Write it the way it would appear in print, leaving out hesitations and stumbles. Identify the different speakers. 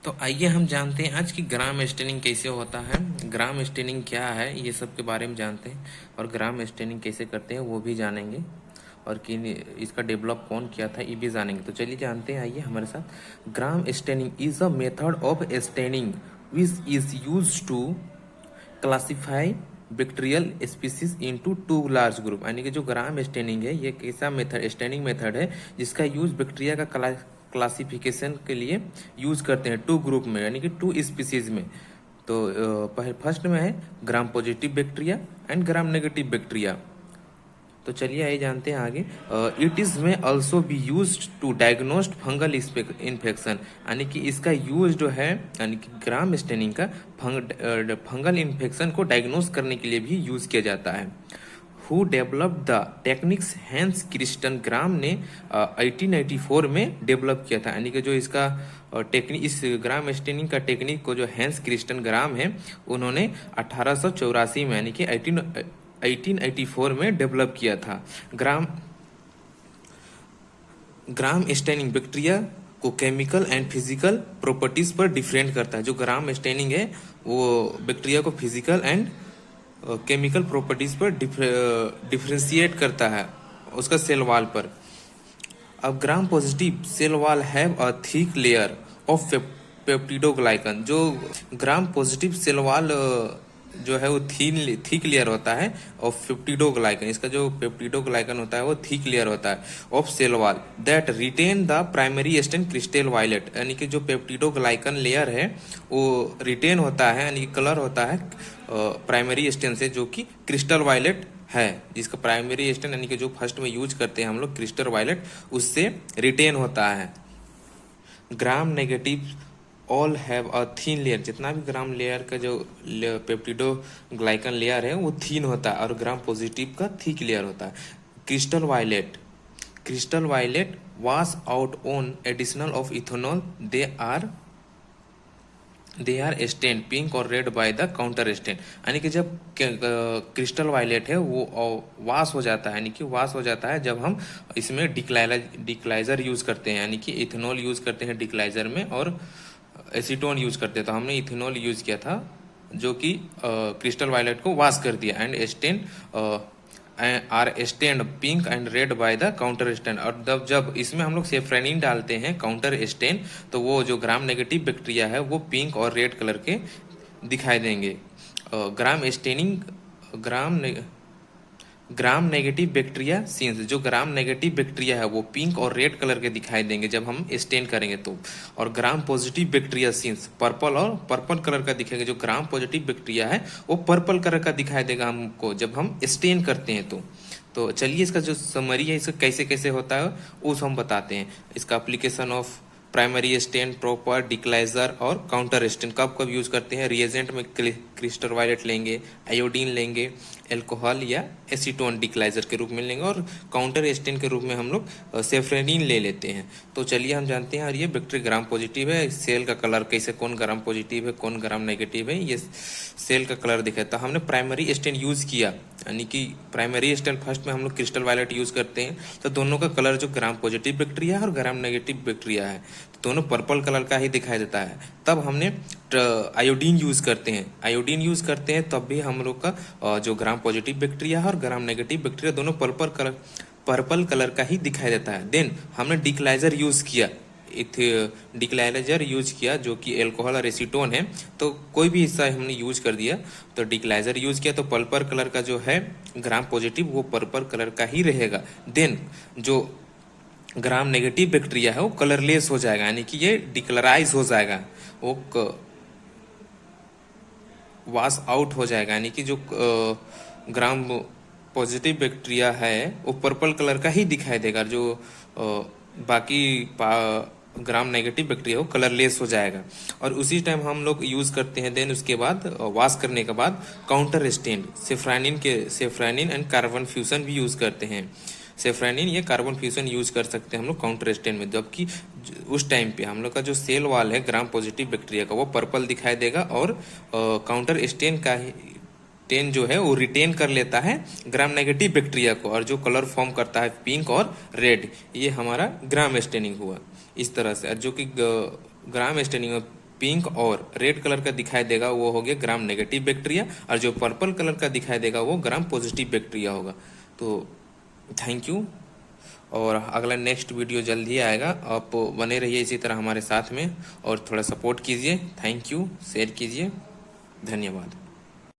Speaker 1: तो आइए हम जानते हैं आज की ग्राम स्टेनिंग कैसे होता है, ग्राम स्टेनिंग क्या है, ये सब के बारे में जानते हैं और ग्राम स्टेनिंग कैसे करते हैं वो भी जानेंगे और कि इसका डेवलप कौन किया था ये भी जानेंगे। तो चलिए जानते हैं, आइए हमारे साथ। Gram staining is a method of staining which is use to classify bacterial species into two large group. यानी कि जो ग्राम स्टेनिंग है ये एक ऐसा मेथड स्टेनिंग मेथड है जिसका यूज बैक्टीरिया का क्लासिफिकेशन के लिए यूज करते हैं टू ग्रुप में, यानी कि टू स्पीसीज में। तो फर्स्ट में है gram positive bacteria and gram negative bacteria. तो चलिए आइए जानते हैं आगे। इट इज में also be use to diagnose fungal infection, यानी कि इसका यूज जो है यानी कि ग्राम स्टेनिंग का फंगल इन्फेक्शन को डायग्नोस करने के लिए भी यूज किया जाता है। Who developed the techniques Hans Christian Gram ने 1894 में डेवलप किया था। यानी कि जो इसका टेक्निक, इस ग्राम स्टेनिंग का टेक्निक को जो हैंस क्रिस्टन ग्राम है उन्होंने 1884 में यानी कि 1884 में डेवलप किया था। ग्राम स्टेनिंग बैक्टीरिया को केमिकल एंड फिजिकल प्रॉपर्टीज पर डिफरेंट करता है। जो ग्राम स्टेनिंग है वो बैक्टीरिया को फिजिकल एंड केमिकल प्रॉपर्टीज पर डिफ्रेंशिएट करता है उसका सेल वॉल पर। अब gram positive cell wall have a thick layer of peptidoglycan. जो ग्राम पॉजिटिव सेल वॉल जो है वो थिक लेयर होता है ऑफ पेप्टिडोग्लाइकन। इसका जो पेप्टिडोग्लाइकन होता है वो थिक लेयर होता है of cell wall that retain the primary stain crystal violet. यानी कि जो पेप्टिडोग्लाइकन लेयर है वो रिटेन होता है, यानी कि कलर होता है प्राइमरी स्टेन से जो कि क्रिस्टल वायलेट है, जिसका प्राइमरी स्टेन यानी कि जो फर्स्ट में यूज करते हैं हम लोग क्रिस्टल वायलेट, उससे रिटेन होता है। Gram negative all have a thin layer. जितना भी ग्राम लेयर का जो पेप्टिडोग्लाइकन लेयर है वो थीन होता है और ग्राम पॉजिटिव का थिक लेयर होता है। Crystal violet wash out on additional of ethanol they are stain pink और red by the counter stain. यानी कि जब क्रिस्टल वायलेट है वो वाश हो जाता है, यानी कि वाश हो जाता है जब हम इसमें डिक्लाइजर यूज करते हैं, यानी कि इथेनॉल यूज करते हैं डिक्लाइजर में और एसीटोन यूज करते हैं। तो हमने इथेनॉल यूज किया था जो कि क्रिस्टल वायलेट को वाश कर दिया and stain are stain pink and red by the counter stain. और जब इसमें हम लोग सेफ्रेनिन डालते हैं काउंटर स्टेन तो वो जो ग्राम नेगेटिव बैक्टीरिया है वो पिंक और रेड कलर के दिखाई देंगे। Gram staining gram negative bacteria scenes, जो ग्राम नेगेटिव बैक्टीरिया है वो पिंक और रेड कलर के दिखाई देंगे जब हम स्टेन करेंगे तो। और gram positive bacteria scenes purple colour का दिखेगा। जो ग्राम पॉजिटिव बैक्टीरिया है वो पर्पल कलर का दिखाई देगा हमको जब हम स्टेन करते हैं तो चलिए इसका जो समरी है इसका कैसे कैसे होता है वो हम बताते हैं। इसका application of primary stain, proper decolouriser और काउंटर स्टेन कब कब यूज करते हैं। रिएजेंट में क्रिस्टल वायलेट लेंगे, आयोडीन लेंगे, एल्कोहल या एसीटोन डिक्लाइजर के रूप में लेंगे और काउंटर स्टेन के रूप में हम लोग सेफ्रेनिन ले लेते हैं। तो चलिए हम जानते हैं, और ये बैक्टीरिया ग्राम पॉजिटिव है। सेल का कलर कैसे, कौन ग्राम पॉजिटिव है कौन ग्राम नेगेटिव है, ये सेल का कलर दिखा। तो हमने प्राइमरी स्टेन यूज किया, यानी कि प्राइमरी स्टेन फर्स्ट में हम लोग क्रिस्टल वायलेट यूज करते हैं तो दोनों का कलर जो ग्राम पॉजिटिव बैक्टीरिया है और ग्राम नेगेटिव बैक्टीरिया है दोनों पर्पल कलर का ही दिखाई देता है। तब हमने आयोडीन यूज करते हैं तब भी हम लोग का जो ग्राम पॉजिटिव बैक्टीरिया है और ग्राम नेगेटिव बैक्टीरिया दोनों पर्पल कलर का ही दिखाई देता है। देन हमने डिक्लाइजर यूज किया जो कि एल्कोहल और एसीटोन है, तो कोई भी हिस्सा हमने यूज कर दिया तो डिक्लाइजर यूज किया तो पर्पल कलर का जो है ग्राम पॉजिटिव वो पर्पल कलर का ही रहेगा। देन जो ग्राम नेगेटिव बैक्टीरिया है वो कलरलेस हो जाएगा, यानी कि ये डिक्लराइज हो जाएगा, वो वॉश आउट हो जाएगा, यानी कि जो ग्राम पॉजिटिव बैक्टीरिया है वो पर्पल कलर का ही दिखाई देगा। जो बाकी ग्राम नेगेटिव बैक्टीरिया वो कलरलेस हो जाएगा। और उसी टाइम हम लोग यूज करते हैं। देन उसके बाद वॉश करने के बाद counter stain safranin and carbol fuchsin भी यूज करते हैं। सेफ्रानिन या कार्बन फ्यूजन यूज कर सकते हैं हम लोग काउंटर स्टेन में, जबकि उस टाइम पे हम लोग का जो सेल वॉल है ग्राम पॉजिटिव बैक्टीरिया का वो पर्पल दिखाई देगा और काउंटर स्टेन का टेन जो है वो रिटेन कर लेता है ग्राम नेगेटिव बैक्टीरिया को और जो कलर फॉर्म करता है पिंक और रेड, ये हमारा ग्राम स्टेनिंग हुआ इस तरह से। जो कि ग्राम स्टेनिंग पिंक और रेड कलर का दिखाई देगा वो हो गया ग्राम नेगेटिव बैक्टीरिया, और जो पर्पल कलर का दिखाई देगा वो ग्राम पॉजिटिव बैक्टीरिया होगा। तो थैंक यू, और अगला नेक्स्ट वीडियो जल्द ही आएगा। आप बने रहिए इसी तरह हमारे साथ में और थोड़ा सपोर्ट कीजिए। थैंक यू, शेयर कीजिए, धन्यवाद।